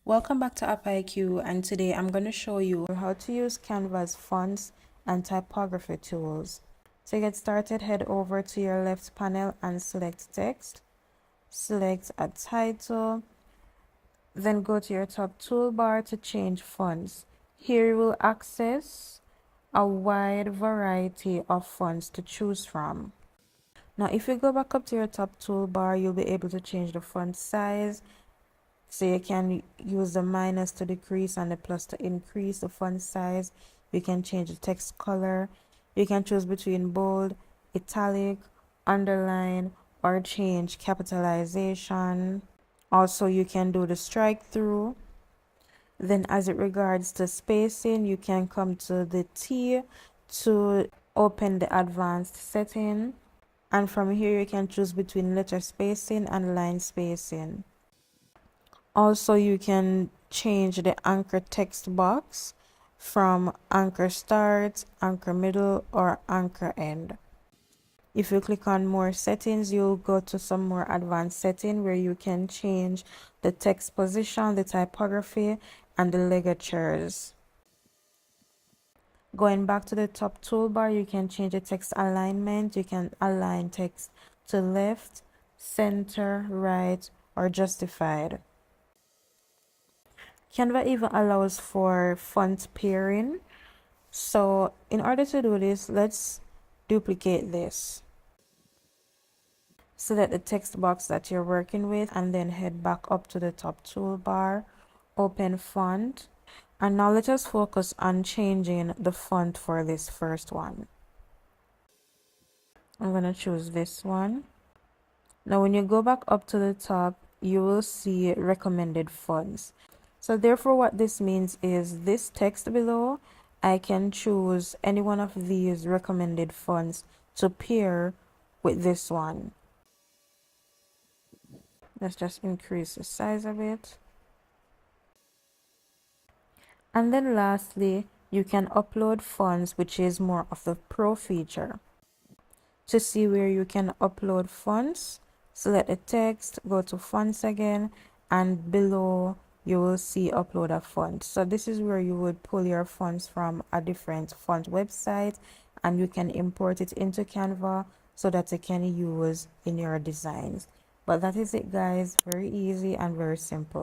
Welcome back to App IQ, and today I'm going to show you how to use Canva's fonts and typography tools. To get started, head over to your left panel and select text. Select a title, then go to your top toolbar to change fonts. Here you will access a wide variety of fonts to choose from. Now if you go back up to your top toolbar, you'll be able to change the font size. So you can use the minus to decrease and the plus to increase the font size. You can change the text color. You can choose between bold, italic, underline, or change capitalization. Also, you can do the strike through. Then as it regards to spacing, you can come to the T to open the advanced setting. And from here, you can choose between letter spacing and line spacing. Also, you can change the anchor text box from anchor start, anchor middle, or anchor end. If you click on more settings, you'll go to some more advanced setting where you can change the text position, the typography, and the ligatures. Going back to the top toolbar, you can change the text alignment. You can align text to left, center, right, or justified. Canva even allows for font pairing. So in order to do this, let's duplicate this. Select the text box that you're working with and then head back up to the top toolbar, open font. And now let us focus on changing the font for this first one. I'm going to choose this one. Now when you go back up to the top, you will see recommended fonts. So therefore what this means is this text below, I can choose any one of these recommended fonts to pair with this one. Let's just increase the size of it. And then lastly, you can upload fonts, which is more of the pro feature. To see where you can upload fonts, select the text, go to fonts again, and below you will see upload a font. So this is where you would pull your fonts from a different font website and you can import it into Canva so that you can use in your designs. But that is it, guys. Very easy and very simple.